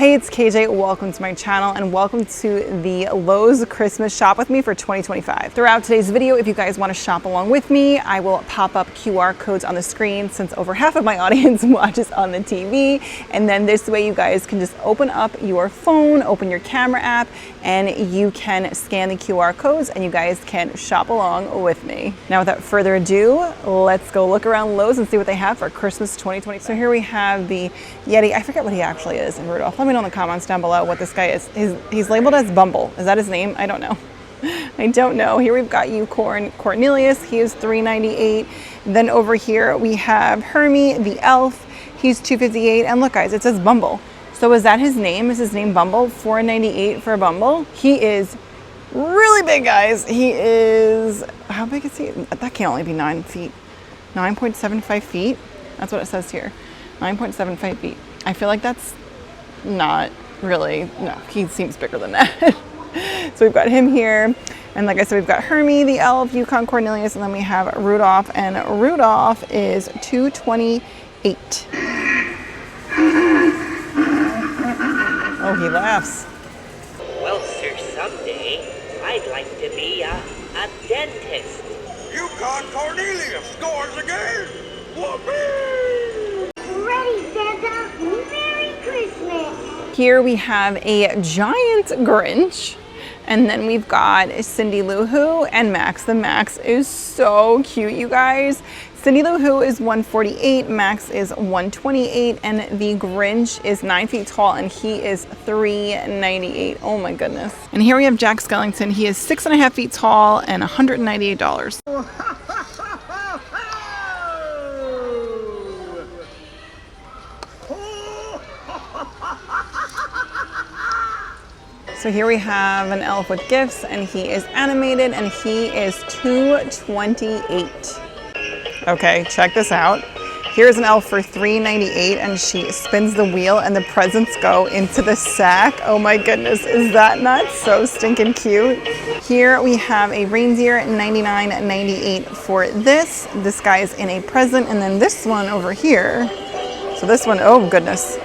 Hey, it's KJ. Welcome to my channel and welcome to the Lowe's Christmas shop with me for 2025. Throughout today's video, if you guys want to shop along with me, I will pop up QR codes on the screen since over half of my audience watches on the TV. And then this way you guys can just open up your phone, open your camera app, and you can scan the QR codes and you guys can shop along with me. Now, without further ado, let's go look around Lowe's and see what they have for Christmas 2020. So here we have the Yeti. I forget what he actually is in Rudolph. Let me know in the comments down below what this guy is. He's labeled as Bumble. Is that his name? I don't know. I don't know. Here we've got you Cornelius. He is $3.98. Then over here we have Hermie the elf. He's $2.58. And look guys, it says Bumble. So is that his name? Is his name Bumble? $4.98 for Bumble. He is really big, guys. He is, how big is he? That can't only be 9 feet. 9.75 feet. That's what it says here. 9.75 feet. I feel like that's not really, no, he seems bigger than that. So we've got him here. And like I said, we've got Hermie, the elf, Yukon Cornelius, and then we have Rudolph. And Rudolph is $2.28. Oh, he laughs. Well, sir, someday I'd like to be a dentist. Yukon Cornelius scores again! Whoopee! Ready, Santa! Merry Christmas! Here we have a giant Grinch. And then we've got Cindy Lou Who and Max. The Max is so cute, you guys. Cindy Lou Who is $148, Max is $128, and the Grinch is 9 feet tall and he is $3.98. Oh my goodness. And here we have Jack Skellington. He is 6.5 feet tall and $198. So here we have an elf with gifts and he is animated and he is $2.28. Okay, check this out. Here's an elf for $3.98 and she spins the wheel and the presents go into the sack. Oh my goodness, is that not so stinking cute? Here we have a reindeer, $99.98 for this. This guy's in a present, and then this one over here. So this one, oh goodness.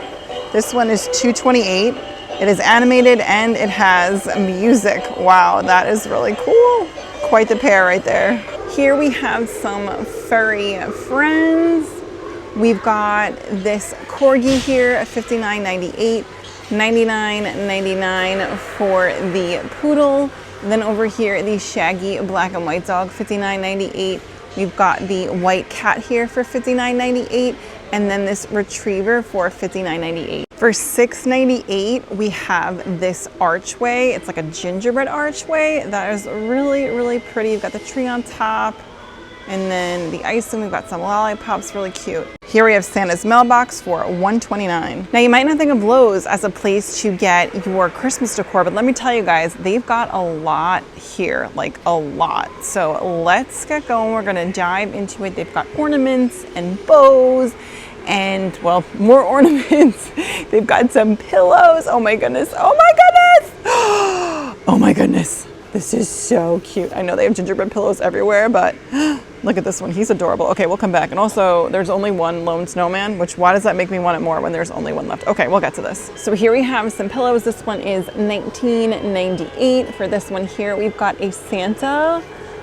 This one is $2.28. It is animated and it has music. Wow, that is really cool. Quite the pair right there. Here we have some furry friends. We've got this corgi here, $59.98, $99.99 for the poodle. Then over here, the shaggy black and white dog, $59.98. We've got the white cat here for $59.98, and then this retriever for $59.98. For $6.98, we have this archway. It's like a gingerbread archway. That is really, really pretty. You've got the tree on top, and then the icing. We've got some lollipops, really cute. Here we have Santa's mailbox for $129. Now you might not think of Lowe's as a place to get your Christmas decor, but let me tell you guys, they've got a lot here, like a lot. So let's get going. We're gonna dive into it. They've got ornaments and bows and, well, more ornaments. They've got some pillows. Oh my goodness, oh my goodness. Oh my goodness, this is so cute. I know they have gingerbread pillows everywhere, but look at this one, he's adorable. Okay, we'll come back. And also, there's only one lone snowman, which, why does that make me want it more when there's only one left? Okay, we'll get to this. So here we have some pillows. This one is $19.98. For this one here, we've got a Santa.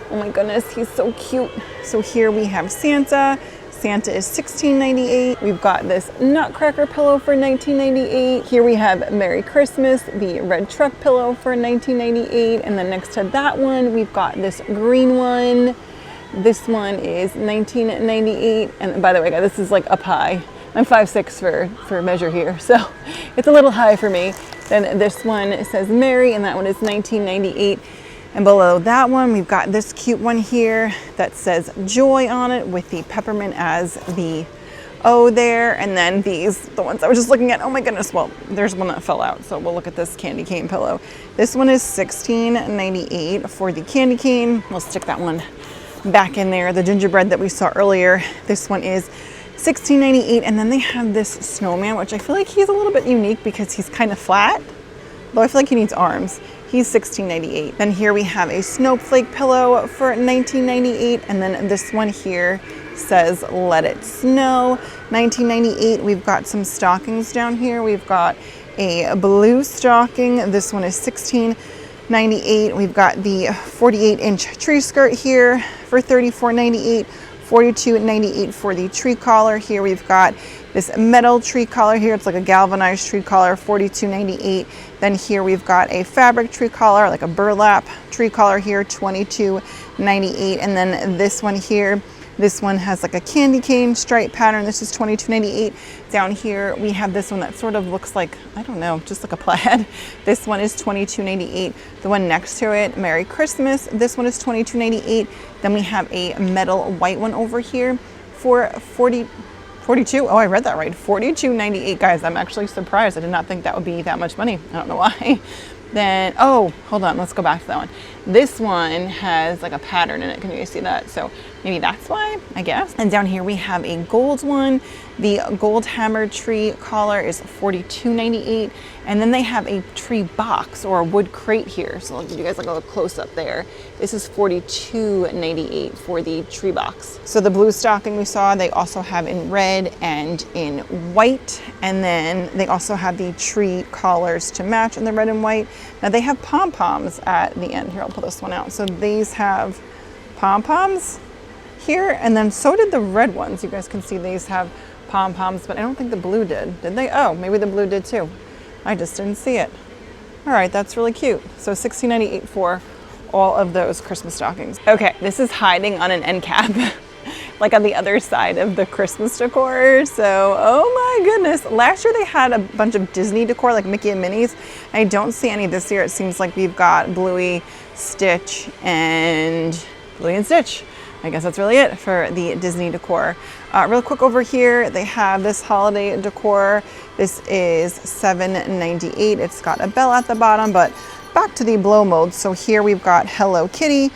Oh my goodness, he's so cute. So here we have Santa. Santa is $16.98. We've got this Nutcracker pillow for $19.98. Here we have Merry Christmas, the red truck pillow for $19.98. And then next to that one, we've got this green one. This one is $19.98. And by the way, guys, this is like up high. I'm 5'6" for measure here, so it's a little high for me. Then this one says Merry, and that one is $19.98. And below that one, we've got this cute one here that says Joy on it with the peppermint as the O there. And then these, the ones I was just looking at, oh my goodness, well, there's one that fell out. So we'll look at this candy cane pillow. This one is $16.98 for the candy cane. We'll stick that one back in there. The gingerbread that we saw earlier, this one is $16.98. And then they have this snowman, which I feel like he's a little bit unique because he's kind of flat, though I feel like he needs arms. He's $16.98. Then here we have a snowflake pillow for $19.98. And then this one here says Let It Snow, $19.98. We've got some stockings down here. We've got a blue stocking. This one is $16.98. We've got the 48-inch tree skirt here for $34.98. $42.98 for the tree collar. Here we've got this metal tree collar here. It's like a galvanized tree collar, $42.98. Then here we've got a fabric tree collar, like a burlap tree collar here, $22.98. And then this one here, this one has like a candy cane stripe pattern. This is $22.98. Down here we have this one that sort of looks like, I don't know, just like a plaid. This one is $22.98. The one next to it, Merry Christmas, this one is $22.98. Then we have a metal white one over here for $42. Oh, I read that right, $42.98. Guys, I'm actually surprised. I did not think that would be that much money. I don't know why. Then, oh, hold on, let's go back to that one. This one has like a pattern in it. Can you guys see that? So maybe that's why, I guess. And down here we have a gold one. The gold hammer tree collar is $42.98. And then they have a tree box or a wood crate here. So I'll give you guys like a little close up there. This is $42.98 for the tree box. So the blue stocking we saw, they also have in red and in white. And then they also have the tree collars to match in the red and white. Now they have pom-poms at the end. Here, I'll pull this one out. So these have pom-poms here, and then so did the red ones. You guys can see these have pom-poms, but I don't think the blue did they? Oh, maybe the blue did too. I just didn't see it. All right, that's really cute. So $16.98 for all of those Christmas stockings. Okay, this is hiding on an end cap, like on the other side of the Christmas decor. So, oh my goodness. Last year they had a bunch of Disney decor, like Mickey and Minnie's. I don't see any this year. It seems like we've got Bluey, Stitch, and Bluey and Stitch. I guess that's really it for the Disney decor. Real quick over here, they have this holiday decor. This is $7.98. It's got a bell at the bottom, but back to the blow mold. So here we've got Hello Kitty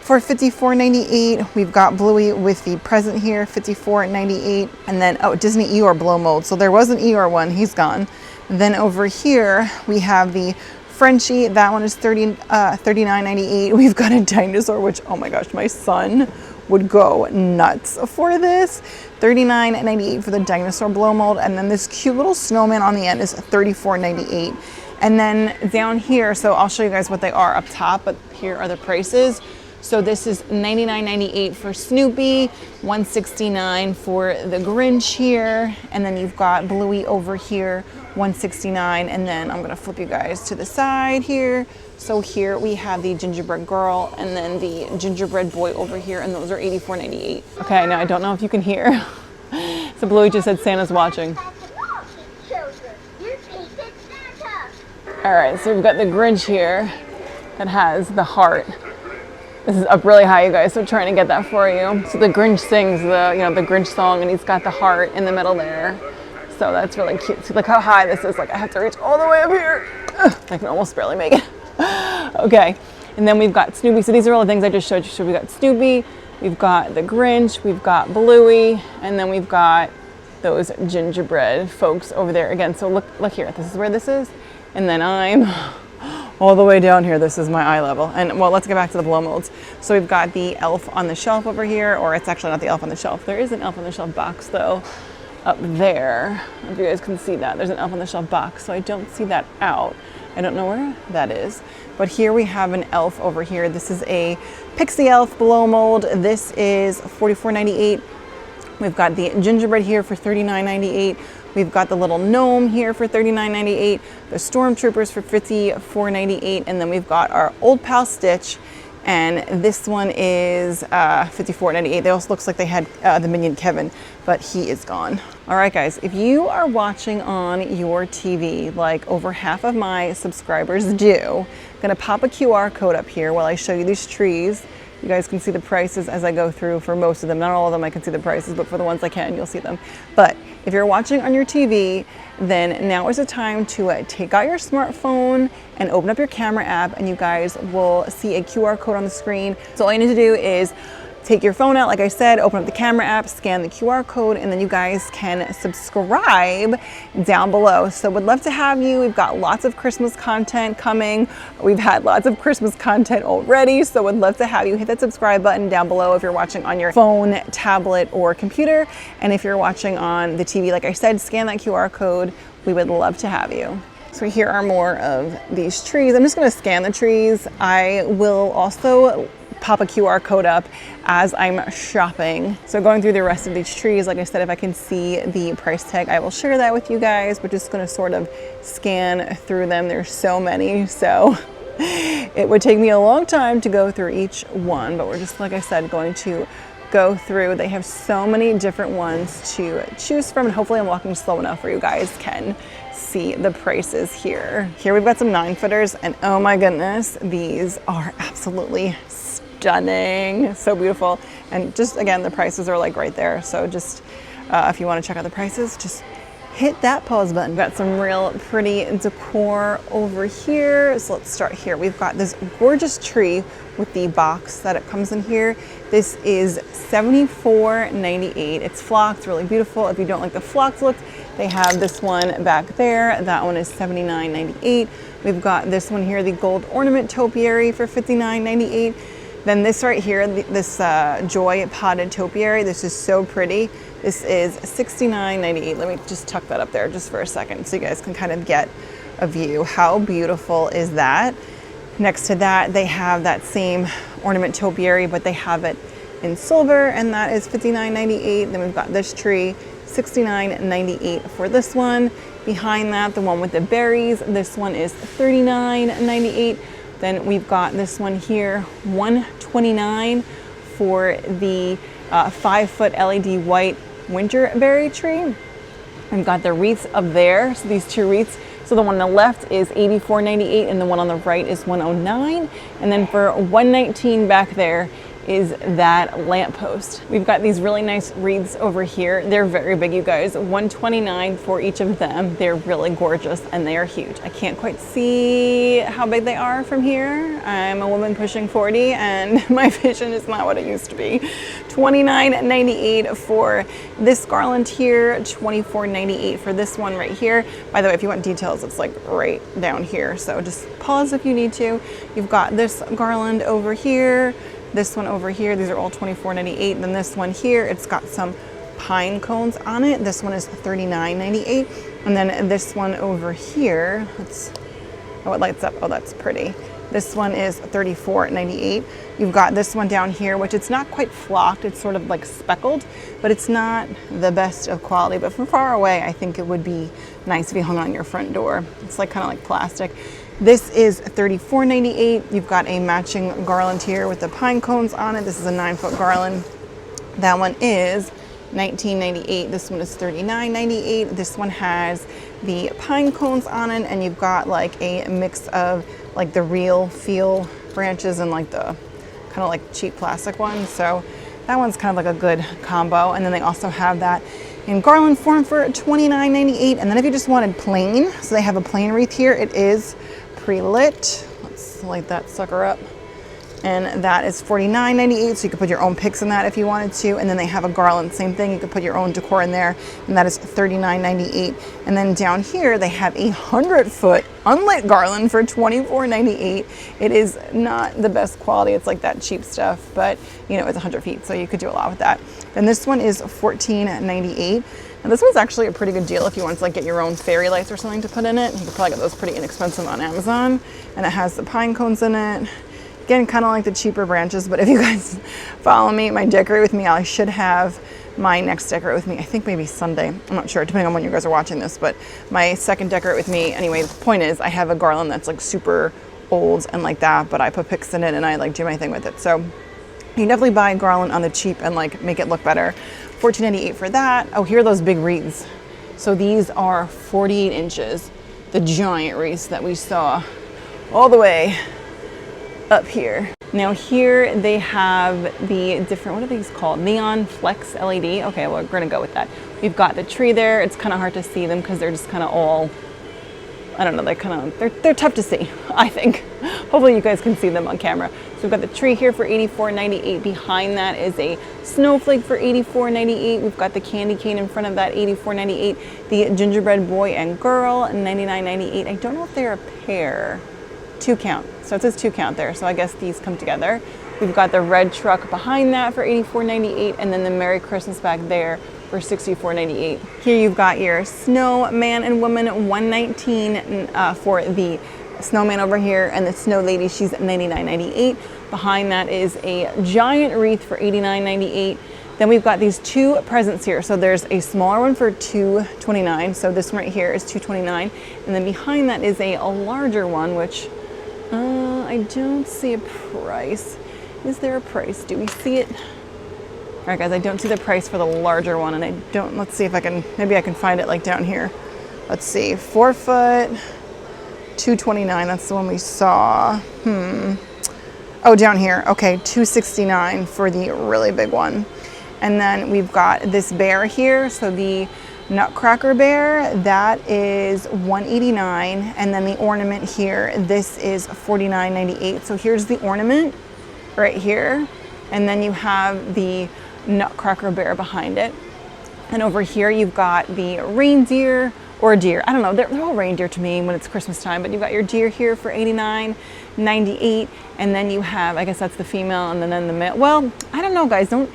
for $54.98. We've got Bluey with the present here, $54.98. And then, oh, Disney Eeyore blow mold. So there was an Eeyore one, he's gone. Then over here, we have the Frenchie, that one is $39.98. We've got a dinosaur, which, oh my gosh, my son would go nuts for this. $39.98 for the dinosaur blow mold. And then this cute little snowman on the end is $34.98. And then down here, so I'll show you guys what they are up top, but here are the prices. So this is $99.98 for Snoopy, $169 for the Grinch here, and then you've got Bluey over here, $169, and then I'm gonna flip you guys to the side here. So here we have the gingerbread girl and then the gingerbread boy over here, and those are $84.98. Okay, now I don't know if you can hear. So Bluey just said Santa's watching. All right, so we've got the Grinch here that has the heart. This is up really high, you guys, so trying to get that for you. So the Grinch sings the, the Grinch song, and he's got the heart in the middle there. So that's really cute. See, look how high this is. Like, I have to reach all the way up here. Ugh, I can almost barely make it. Okay, and then we've got Snoopy. So these are all the things I just showed you. So we've got Snoopy, we've got the Grinch, we've got Bluey, and then we've got those gingerbread folks over there again. So look here. This is where this is, and then I'm all the way down here. This is my eye level. And well, let's get back to the blow molds. So we've got the elf on the shelf over here, or it's actually not the elf on the shelf. There is an elf on the shelf box though up there. I don't know if you guys can see that. There's an elf on the shelf box, so I don't see that out. I don't know where that is. But here we have an elf over here. This is a pixie elf blow mold. This is $44.98. We've got the gingerbread here for $39.98. We've got the little gnome here for $39.98, the stormtroopers for $54.98, and then we've got our old pal Stitch, and this one is $54.98. They also looks like they had the minion Kevin, but he is gone. All right, guys, if you are watching on your TV, like over half of my subscribers do, I'm gonna pop a QR code up here while I show you these trees. You guys can see the prices as I go through for most of them. Not all of them I can see the prices, but for the ones I can, you'll see them. But if you're watching on your TV, then now is the time to take out your smartphone and open up your camera app, and you guys will see a QR code on the screen. So all you need to do is take your phone out, like I said, open up the camera app, scan the QR code, and then you guys can subscribe down below. So would love to have you. We've got lots of Christmas content coming. We've had lots of Christmas content already, so would love to have you. Hit that subscribe button down below if you're watching on your phone, tablet, or computer. And if you're watching on the TV, like I said, scan that QR code. We would love to have you. So here are more of these trees. I'm just gonna scan the trees. I will also pop a QR code up as I'm shopping. So going through the rest of these trees, like I said, if I can see the price tag, I will share that with you guys. We're just gonna sort of scan through them. There's so many, so it would take me a long time to go through each one, but we're just, like I said, going to go through. They have so many different ones to choose from, and hopefully I'm walking slow enough where you guys can see the prices here. Here we've got some 9-footers, and oh my goodness, these are absolutely stunning. So beautiful. And just again, the prices are like right there. So just if you want to check out the prices, just hit that pause button. We've got some real pretty decor over here. So let's start here. We've got this gorgeous tree with the box that it comes in here. This is $74.98. It's flocked, really beautiful. If you don't like the flocked look, they have this one back there. That one is $79.98. We've got this one here, the gold ornament topiary for $59.98. Then this right here, this joy potted topiary. This is so pretty. This is $69.98. Let me just tuck that up there just for a second so you guys can kind of get a view. How beautiful is that? Next to that, they have that same ornament topiary, but they have it in silver, and that is $59.98. Then we've got this tree, $69.98 for this one. Behind that, the one with the berries, this one is $39.98. Then we've got this one here, $129 for the 5-foot LED white winterberry tree. We've got the wreaths up there, so these two wreaths. So the one on the left is $84.98 and the one on the right is $109. And then for $119 back there is that lamppost. We've got these really nice wreaths over here. They're very big, you guys. $129 for each of them. They're really gorgeous and they are huge. I can't quite see how big they are from here. I'm a woman pushing 40 and my vision is not what it used to be. $29.98 for this garland here, $24.98 for this one right here. By the way, if you want details, it's like right down here. So just pause if you need to. You've got this garland over here, this one over here. These are all $24.98. Then this one here, it's got some pine cones on it. This one is $39.98. And then this one over here, oh, it lights up. Oh, that's pretty. This one is $34.98. You've got this one down here, which it's not quite flocked. It's sort of like speckled, but it's not the best of quality. But from far away, I think it would be nice if you hung on your front door. It's like kind of like plastic. This is $34.98. You've got a matching garland here with the pine cones on it. This is a 9-foot garland. That one is $19.98. This one is $39.98. This one has the pine cones on it, and you've got like a mix of like the real feel branches and like the kind of like cheap plastic ones. So that one's kind of like a good combo. And then they also have that in garland form for $29.98. And then if you just wanted plain, so they have a plain wreath here. It is pre-lit. Let's light that sucker up. And that is $49.98, so you could put your own picks in that if you wanted to. And then they have a garland, same thing. You could put your own decor in there, and that is $39.98. And then down here, they have a 100-foot unlit garland for $24.98. It is not the best quality. It's like that cheap stuff, but you know, it's 100 feet, so you could do a lot with that. Then this one is $14.98. And this one's actually a pretty good deal if you want to like get your own fairy lights or something to put in it. You could probably get those pretty inexpensive on Amazon. And it has the pine cones in it. Again, kind of like the cheaper branches, but if you guys follow me, my decorate with me, I should have my next decorate with me, I think maybe Sunday. I'm not sure, depending on when you guys are watching this, but my second decorate with me, anyway, the point is I have a garland that's like super old and like that, but I put picks in it and I like do my thing with it. So you can definitely buy a garland on the cheap and like make it look better. $14.98 for that. Oh, here are those big wreaths. So these are 48 inches, the giant wreaths that we saw all the way up here. Now here they have the different, what are these called? Neon Flex LED. Okay, well, we're gonna go with that. We've got the tree there. It's kind of hard to see them because they're just kind of all, I don't know, they're tough to see, I think. Hopefully you guys can see them on camera. So we've got the tree here for $84.98. Behind that is a snowflake for $84.98. We've got the candy cane in front of that, $84.98. The gingerbread boy and girl, $99.98. I don't know if they're a pair. 2 count. So it says 2 count there. So I guess these come together. We've got the red truck behind that for $84.98. And then the Merry Christmas back there for $64.98. Here you've got your snowman and woman, $119 for the snowman over here, and the snow lady, she's $99.98. Behind that is a giant wreath for $89.98. Then we've got these two presents here. So there's a smaller one for $229. So this one right here is $229. And then behind that is a larger one, which I don't see a price. Is there a price? Do we see it? All right, guys, I don't see the price for the larger one, and I don't, let's see if I can, maybe I can find it like down here. Let's see, 4 foot, $229, that's the one we saw. Oh, down here, okay, $269 for the really big one. And then we've got this bear here, so the Nutcracker bear, that is $189, and then the ornament here, this is $49.98. So here's the ornament right here, and then you have the Nutcracker bear behind it. And over here you've got the reindeer or deer. I don't know, they're all reindeer to me when it's Christmas time, but you've got your deer here for $89.98, and then you have, I guess that's the female, and then the male. Well, I don't know, guys, don't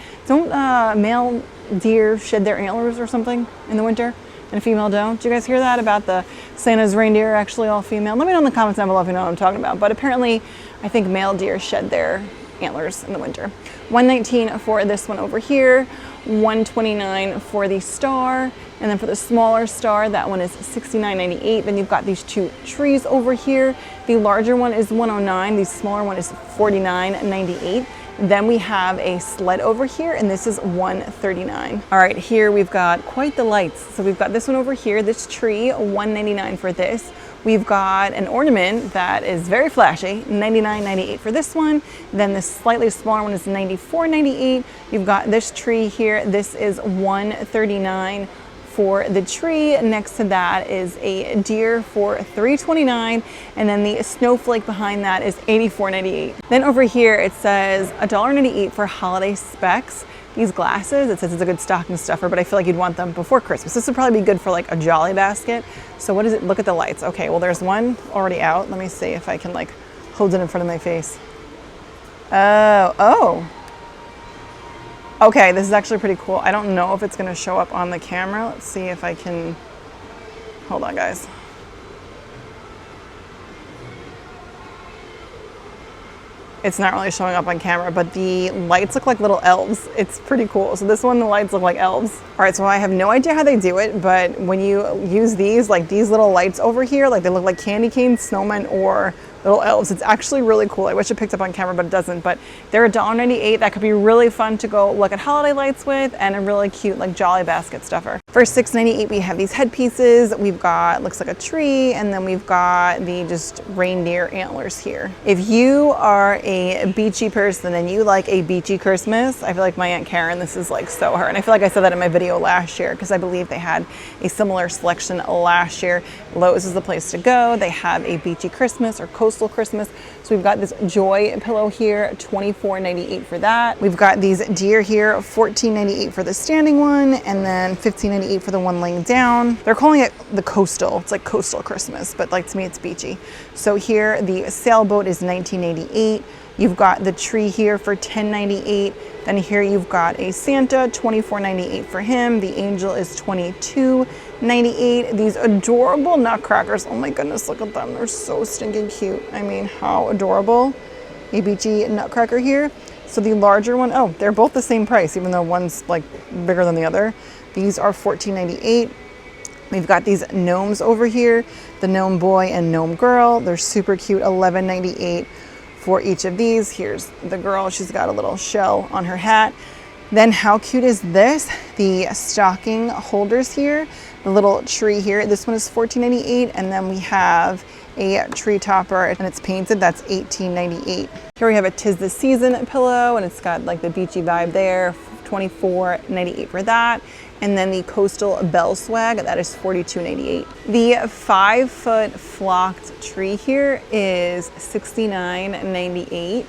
male deer shed their antlers or something in the winter, and a female don't? Did you guys hear that about the Santa's reindeer are actually all female? Let me know in the comments down below if you know what I'm talking about, but apparently I think male deer shed their antlers in the winter. $119 for this one over here, $129 for the star, and then for the smaller star, that one is $69.98. Then you've got these two trees over here. The larger one is $109, the smaller one is $49.98. Then we have a sled over here, and this is $139. All right, here we've got quite the lights. So we've got this one over here, this tree, $199 for this. We've got an ornament that is very flashy, $99.98 for this one. Then this slightly smaller one is $94.98. You've got this tree here, this is $139 for the tree. Next to that is a deer for $329, and then the snowflake behind that is $84.98. Then over here it says $1.98 for holiday specs. These glasses, it says it's a good stocking stuffer, but I feel like you'd want them before Christmas. This would probably be good for like a jolly basket. So what is it? Look at the lights. Okay, well there's one already out. Let me see if I can like hold it in front of my face. Oh. Okay, this is actually pretty cool. I don't know if it's gonna show up on the camera. Let's see if I can, hold on guys. It's not really showing up on camera, but the lights look like little elves. It's pretty cool. So this one, the lights look like elves. All right, so I have no idea how they do it, but when you use these, like these little lights over here, like they look like candy canes, snowmen, or little elves. It's actually really cool. I wish it picked up on camera, but it doesn't. But they're $1.98. That could be really fun to go look at holiday lights with, and a really cute like jolly basket stuffer. For $6.98, we have these headpieces. We've got, looks like a tree, and then we've got the just reindeer antlers here. If you are a beachy person and you like a beachy Christmas, I feel like my Aunt Karen, this is like so her. And I feel like I said that in my video last year, because I believe they had a similar selection last year. Lowe's is the place to go. They have a beachy Christmas or coastal Christmas. So we've got this joy pillow here, $24.98 for that. We've got these deer here, $14.98 for the standing one, and then $15.98 for the one laying down. They're calling it the coastal. It's like coastal Christmas, but like to me it's beachy. So here the sailboat is $19.88. You've got the tree here for $10.98. Then here you've got a Santa, $24.98 for him. The angel is $22.98. These adorable nutcrackers. Oh my goodness, look at them. They're so stinking cute. I mean, how adorable. A beachy nutcracker here. So the larger one, oh, they're both the same price, even though one's like bigger than the other. These are $14.98. We've got these gnomes over here, the gnome boy and gnome girl. They're super cute, $11.98 for each of these. Here's the girl, she's got a little shell on her hat. Then how cute is this? The stocking holders here, the little tree here. This one is $14.98, and then we have a tree topper, and it's painted, that's $18.98. Here we have a 'Tis the Season pillow, and it's got like the beachy vibe there, $24.98 for that. And then the coastal bell swag, that is $42.98. The 5-foot flocked tree here is $69.98.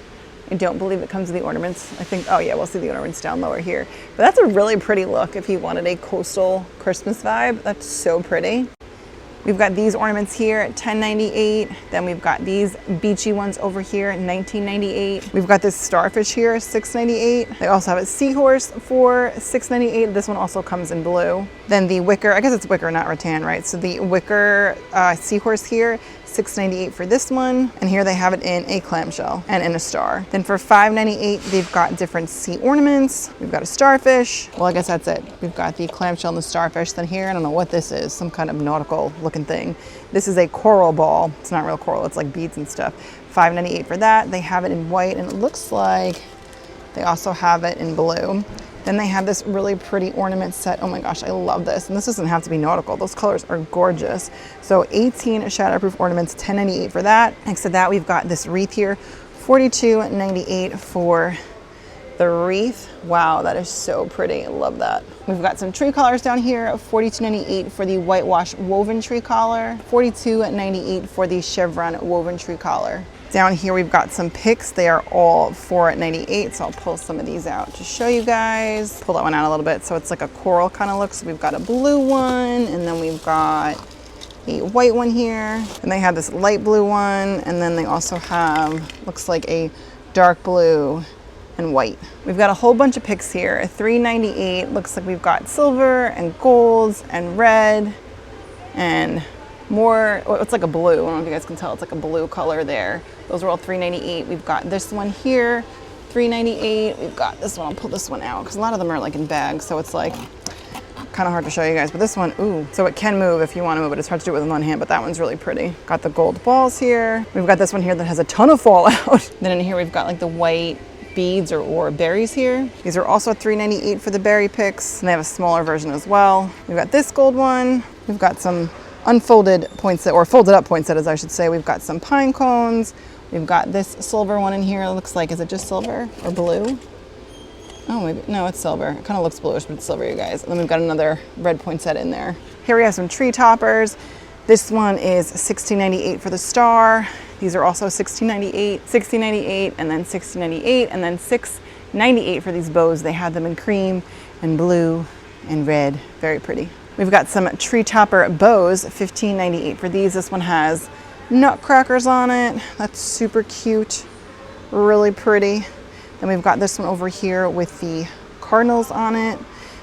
I don't believe it comes with the ornaments. I think, oh yeah, we'll see the ornaments down lower here. But that's a really pretty look if you wanted a coastal Christmas vibe. That's so pretty. We've got these ornaments here at $10.98. Then we've got these Beachy ones over here at $19.98. We've got this starfish here, $6.98. They also have a seahorse for $6.98. This one also comes in blue. Then the wicker, I guess it's wicker, not rattan, right? So the wicker seahorse here, $6.98 for this one. And here they have it in a clamshell and in a star. Then for $5.98, they've got different sea ornaments. We've got a starfish. Well, I guess that's it. We've got the clamshell and the starfish. Then here, I don't know what this is, some kind of nautical looking thing. This is a coral ball. It's not real coral, it's like beads and stuff. $5.98 for that. They have it in white, and it looks like they also have it in blue. Then they have this really pretty ornament set. Oh my gosh, I love this. And this doesn't have to be nautical. Those colors are gorgeous. So 18 shatterproof ornaments, $10.98 for that. Next to that, we've got this wreath here, $42.98 for the wreath. Wow, that is so pretty. I love that. We've got some tree collars down here, $42.98 for the whitewash woven tree collar, $42.98 for the chevron woven tree collar. Down here we've got some picks. They are all $4.98, so I'll pull some of these out to show you guys. Pull that one out a little bit so it's like a coral kind of look. So we've got a blue one, and then we've got a white one here. And they have this light blue one, and then they also have, looks like a dark blue and white. We've got a whole bunch of picks here, $3.98. Looks like we've got silver and golds and red and more, it's like a blue. I don't know if you guys can tell, it's like a blue color there. Those are all $3.98. We've got this one here, $3.98. We've got this one, I'll pull this one out because a lot of them are like in bags, so it's like kind of hard to show you guys, but this one, ooh, so it can move if you want to move it. It's hard to do it with one hand, but that one's really pretty. Got the gold balls here. We've got this one here that has a ton of fallout. Then in here we've got like the white beads or berries here. These are also $3.98 for the berry picks, and they have a smaller version as well. We've got this gold one. We've got some unfolded poinsettia, or folded up poinsettias, I should say. We've got some pine cones. We've got this silver one in here. It looks like, is it just silver or blue? Oh, maybe, no, it's silver. It kind of looks bluish, but it's silver, you guys. And then we've got another red poinsettia in there. Here we have some tree toppers. This one is $16.98 for the star. These are also $16.98, $16.98, and then $16.98, and then $6.98 for these bows. They have them in cream and blue and red. Very pretty. We've got some tree topper bows, $15.98 for these. This one has nutcrackers on it. That's super cute, really pretty. Then we've got this one over here with the cardinals on it.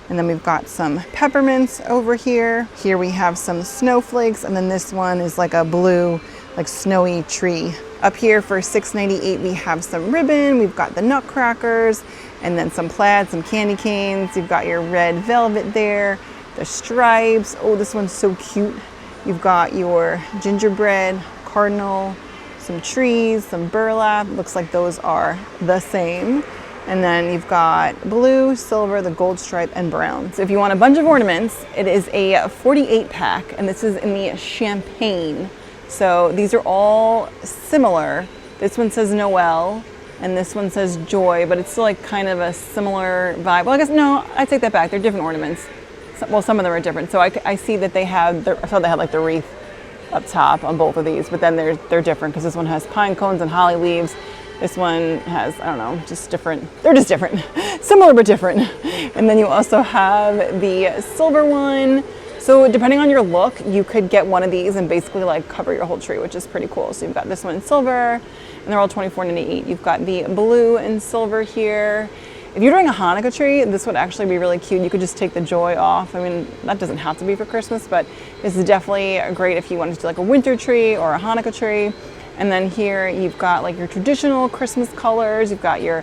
And then we've got some peppermints over here. Here we have some snowflakes, and then this one is like a blue, like snowy tree. Up here for $6.98, we have some ribbon. We've got the nutcrackers, and then some plaid, some candy canes. You've got your red velvet there, the stripes. Oh, this one's so cute. You've got your gingerbread, cardinal, some trees, some burlap. Looks like those are the same. And then you've got blue, silver, the gold stripe, and brown. So if you want a bunch of ornaments, it is a 48 pack, and this is in the champagne. So these are all similar. This one says Noel, and this one says Joy, but it's still like kind of a similar vibe. Well, I guess, no, I take that back. They're different ornaments. Well, some of them are different. So I see that they have, I thought they had like the wreath up top on both of these, but then they're different because this one has pine cones and holly leaves. This one has, I don't know, just different. They're just different. Similar but different. And then you also have the silver one. So depending on your look, you could get one of these and basically like cover your whole tree, which is pretty cool. So you've got this one in silver, and they're all $24.98. You've got the blue and silver here. If you're doing a Hanukkah tree, this would actually be really cute. You could just take the joy off. I mean, that doesn't have to be for Christmas, but this is definitely great if you wanted to do like a winter tree or a Hanukkah tree. And then here you've got like your traditional Christmas colors. You've got your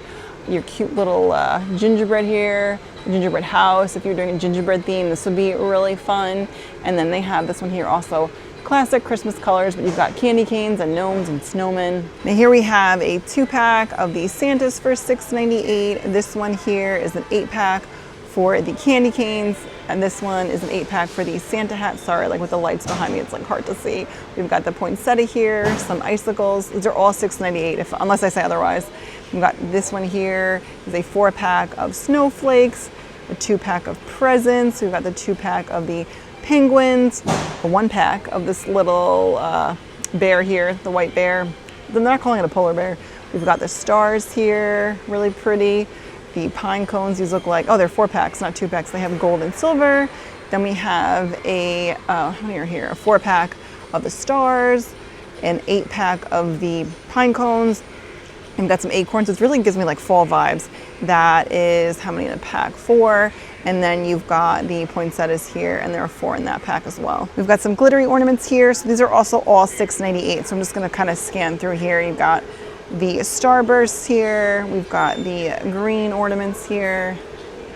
cute little gingerbread here, gingerbread house. If you're doing a gingerbread theme, this would be really fun. And then they have this one here also, classic Christmas colors, but you've got candy canes and gnomes and snowmen. Now here we have a 2-pack of the Santas for $6.98. This one here is an 8-pack for the candy canes, and this one is an 8-pack for the Santa hat. Sorry, like with the lights behind me, it's like hard to see. We've got the poinsettia here, some icicles. These are all $6.98, unless I say otherwise. We've got this one here is a 4-pack of snowflakes, a 2-pack of presents. We've got the 2-pack of the penguins, a 1-pack of this little bear here, the white bear. They're not calling it a polar bear. We've got the stars here, really pretty. The pine cones, these look like, oh, they're 4-packs, not 2-packs. They have gold and silver. Then we have a, how many are here? A 4-pack of the stars, an 8-pack of the pine cones. We've got some acorns. It really gives me like fall vibes. That is how many in a pack? 4. And then you've got the poinsettias here, and there are 4 in that pack as well. We've got some glittery ornaments here. So these are also all $6.98. So I'm just gonna kind of scan through here. You've got the starbursts here. We've got the green ornaments here.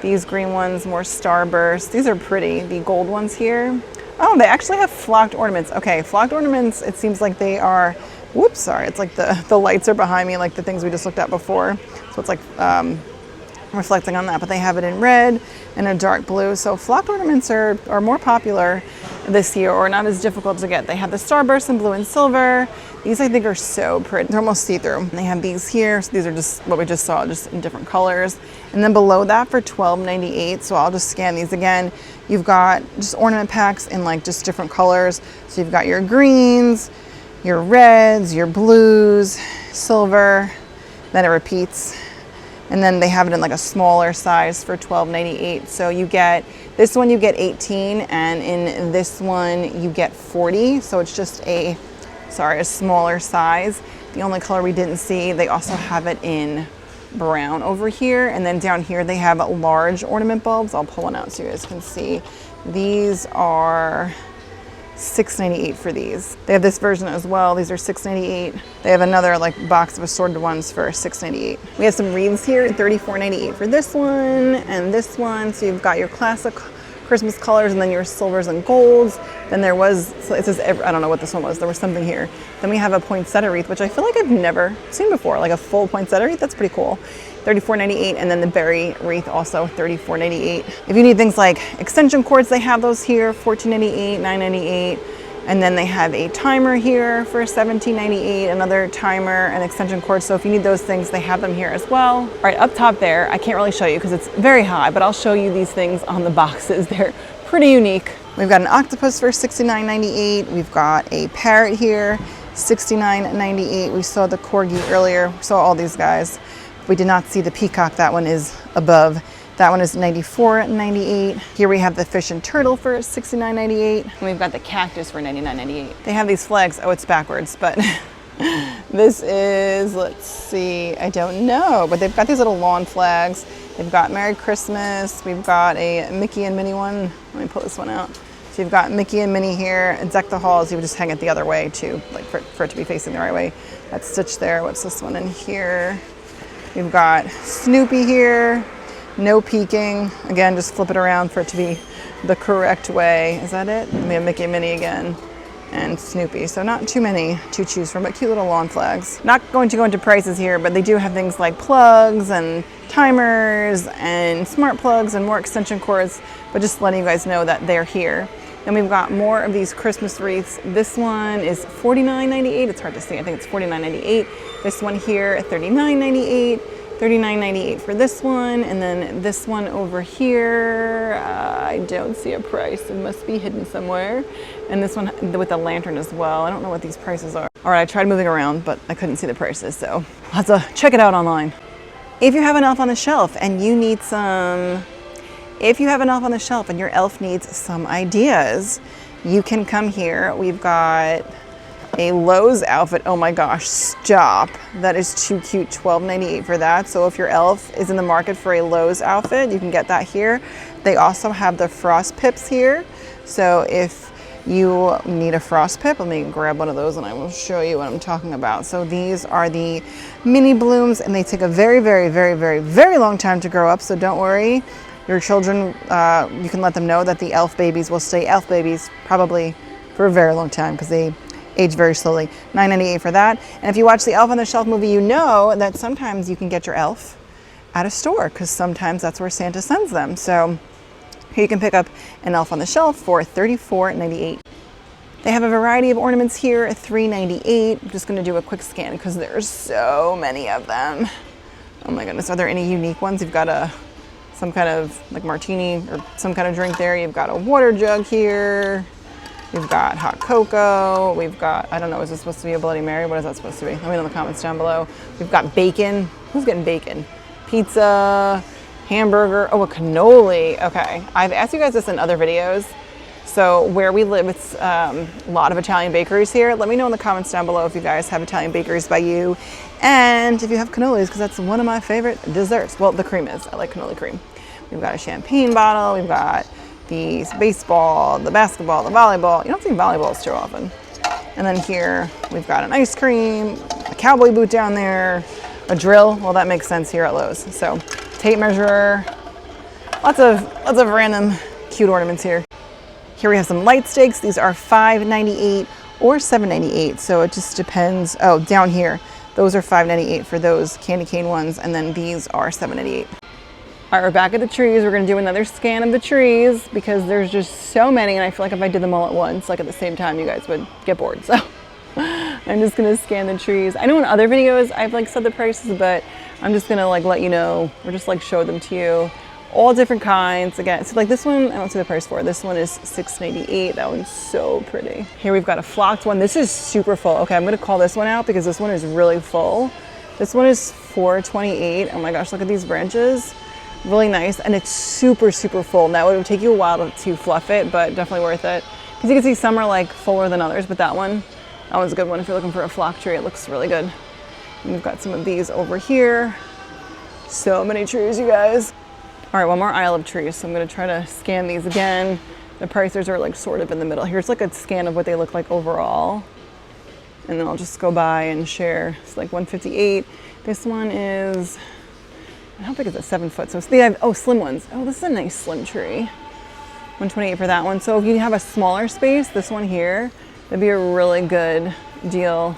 These green ones, more starbursts. These are pretty. The gold ones here. Oh, they actually have flocked ornaments. Okay, flocked ornaments, it seems like they are, whoops, sorry. It's like the lights are behind me, like the things we just looked at before. So it's like reflecting on that, but they have it in red and a dark blue. So flocked ornaments are more popular this year, or not as difficult to get. They have the starburst in blue and silver. These I think are so pretty. They're almost see-through. They have these here. So these are just what we just saw, just in different colors. And then below that for $12.98. So I'll just scan these again. You've got just ornament packs in like just different colors. So you've got your greens, your reds, your blues, silver, then it repeats. And then they have it in like a smaller size for $12.98. So you get, this one you get 18, and in this one you get 40. So it's just a smaller size. The only color we didn't see, they also have it in brown over here. And then down here they have large ornament bulbs. I'll pull one out so you guys can see. These are $6.98 for these. They have this version as well. These are $6.98. They have another like box of assorted ones for $6.98. We have some wreaths here, $34.98 for this one and this one. So you've got your classic Christmas colors and then your silvers and golds. Then there was, so it says, I don't know what this one was. There was something here. Then we have a poinsettia wreath, which I feel like I've never seen before, like a full poinsettia wreath. That's pretty cool. $34.98, and then the berry wreath also $34.98. If you need things like extension cords, they have those here, $14.98, $9.98. And then they have a timer here for $17.98, another timer and extension cord. So if you need those things, they have them here as well. All right, up top there, I can't really show you because it's very high, but I'll show you these things on the boxes. They're pretty unique. We've got an octopus for $69.98. We've got a parrot here, $69.98. We saw the corgi earlier. We saw all these guys. We did not see the peacock. That one is above. That one is $94.98. Here we have the fish and turtle for $69.98. And we've got the cactus for $99.98. They have these flags. Oh, it's backwards, but this is, let's see, I don't know. But they've got these little lawn flags. They've got Merry Christmas. We've got a Mickey and Minnie one. Let me pull this one out. So you've got Mickey and Minnie here. And Deck the Halls, you would just hang it the other way too, like for it to be facing the right way. That's stitched there. What's this one in here? We've got Snoopy here. No peeking. Again, just flip it around for it to be the correct way. Is that it? We have Mickey and Minnie again and Snoopy. So not too many to choose from, but cute little lawn flags. Not going to go into prices here, but they do have things like plugs and timers and smart plugs and more extension cords, but just letting you guys know that they're here. Then we've got more of these Christmas wreaths. This one is $49.98. It's hard to see. I think it's $49.98. This one here at $39.98. $39.98 for this one, and then this one over here, I don't see a price. It must be hidden somewhere. And this one with a lantern as well. I don't know what these prices are. All right, I tried moving around, but I couldn't see the prices, so I'll have to check it out online. If you have an elf on the shelf and you need some, if you have an elf on the shelf and your elf needs some ideas, you can come here. We've got a Lowe's outfit. Oh my gosh, stop. That is too cute. $12.98 for that. So if your elf is in the market for a Lowe's outfit, you can get that here. They also have the frost pips here. So if you need a frost pip, let me grab one of those and I will show you what I'm talking about. So these are the mini blooms and they take a very, very, very, very, very long time to grow up. So don't worry. Your children, you can let them know that the elf babies will stay elf babies probably for a very long time because they age very slowly. $9.98 for that. And if you watch the Elf on the Shelf movie, you know that sometimes you can get your elf at a store because sometimes that's where Santa sends them. So here you can pick up an Elf on the Shelf for $34.98. They have a variety of ornaments here at $3.98. I'm just going to do a quick scan because there's so many of them. Oh my goodness, are there any unique ones? You've got some kind of like martini or some kind of drink there. You've got a water jug here. We've got hot cocoa. We've got, I don't know, is this supposed to be a Bloody Mary? What is that supposed to be? Let me know in the comments down below. We've got bacon. Who's getting bacon? Pizza, hamburger. Oh, a cannoli. Okay, I've asked you guys this in other videos. So where we live, it's a lot of Italian bakeries here. Let me know in the comments down below if you guys have Italian bakeries by you, and if you have cannolis, because that's one of my favorite desserts. Well, the cream is. I like cannoli cream. We've got a champagne bottle. We've got the baseball, the basketball, the volleyball. You don't see volleyballs too often. And then here we've got an ice cream, a cowboy boot down there, a drill. Well, that makes sense here at Lowe's. So tape measure, lots of random cute ornaments here. Here we have some light stakes. These are $5.98 or $7.98. So it just depends. Oh, down here, those are $5.98 for those candy cane ones. And then these are $7.98. All right, we're back at the trees. We're gonna do another scan of the trees because there's just so many, and I feel like if I did them all at once, like at the same time, you guys would get bored. So I'm just gonna scan the trees. I know in other videos I've like said the prices, but I'm just gonna like let you know, or just like show them to you. All different kinds. Again, so like this one, I don't see the price for. This one is $6.98. That one's so pretty. Here we've got a flocked one. This is super full. Okay, I'm gonna call this one out because this one is really full. This one is $4.28. Oh my gosh, look at these branches. Really nice, and it's super full. Now it would take you a while to fluff it, but definitely worth it. Because you can see some are like fuller than others, but that one's a good one if you're looking for a flock tree. It looks really good. And we've got some of these over here. So many trees, you guys. All right, one more aisle of trees. So I'm gonna try to scan these again. The prices are like sort of in the middle. Here's like a scan of what they look like overall. And then I'll just go by and share. It's like $158. This one is, I don't think it's a 7 foot. So they have, oh, slim ones. Oh, this is a nice slim tree. $128 for that one. So if you have a smaller space, this one here, that'd be a really good deal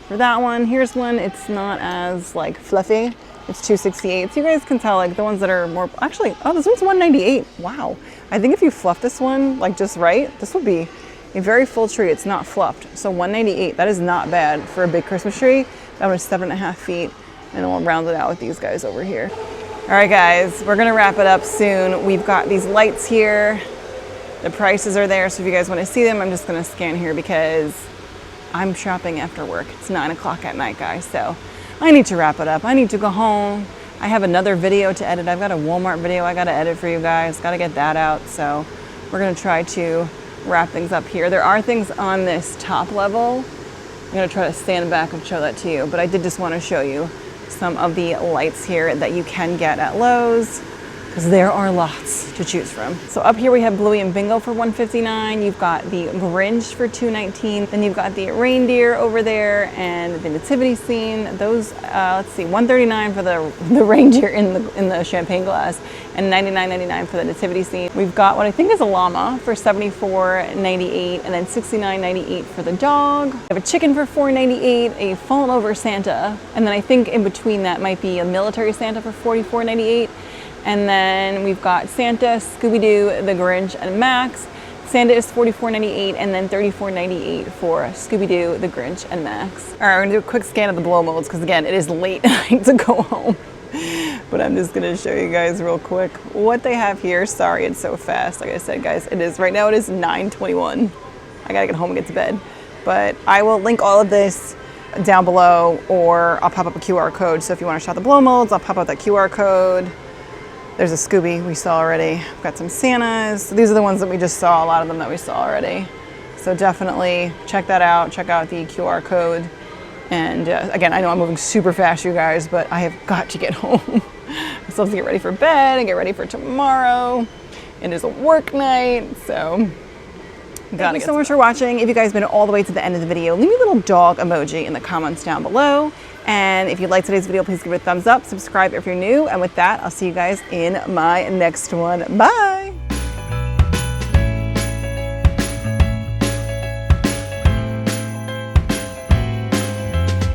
for that one. Here's one. It's not as like fluffy. It's $268. So you guys can tell like the ones that are more, actually, oh, this one's $198. Wow. I think if you fluff this one like just right, this would be a very full tree. It's not fluffed. So $198, that is not bad for a big Christmas tree. That one is 7.5 feet. And then we'll round it out with these guys over here. All right, guys, we're gonna wrap it up soon. We've got these lights here. The prices are there, so if you guys wanna see them, I'm just gonna scan here because I'm shopping after work. It's 9 o'clock at night, guys, so I need to wrap it up. I need to go home. I have another video to edit. I've got a Walmart video I gotta edit for you guys. Gotta get that out, so we're gonna try to wrap things up here. There are things on this top level. I'm gonna try to stand back and show that to you, but I did just wanna show you some of the lights here that you can get at Lowe's because there are lots to choose from. So up here we have Bluey and Bingo for $159. You've got the Grinch for $219. Then you've got the reindeer over there and the nativity scene. Those, let's see, $139 for the reindeer in the champagne glass and $99.99 for the nativity scene. We've got what I think is a llama for $74.98 and then $69.98 for the dog. We have a chicken for $4.98, a fallen over Santa, and then I think in between that might be a military Santa for $44.98. And then we've got Santa, Scooby-Doo, the Grinch, and Max. Santa is $44.98 and then $34.98 for Scooby-Doo, the Grinch, and Max. All right, we're gonna do a quick scan of the blow molds because again, it is late and I need to go home. But I'm just gonna show you guys real quick what they have here. Sorry, it's so fast. Like I said, guys, right now it is 9:21. I gotta get home and get to bed. But I will link all of this down below or I'll pop up a QR code. So if you wanna shop the blow molds, I'll pop out that QR code. There's a Scooby we saw already. We've got some Santas. These are the ones that we just saw, a lot of them that we saw already. So definitely check that out. Check out the QR code. And again, I know I'm moving super fast, you guys, but I have got to get home. I still have to get ready for bed and get ready for tomorrow. It is a work night, so thank you so much for watching. If you guys made it all the way to the end of the video, leave me a little dog emoji in the comments down below. And if you liked today's video, please give it a thumbs up, subscribe if you're new. And with that, I'll see you guys in my next one. Bye.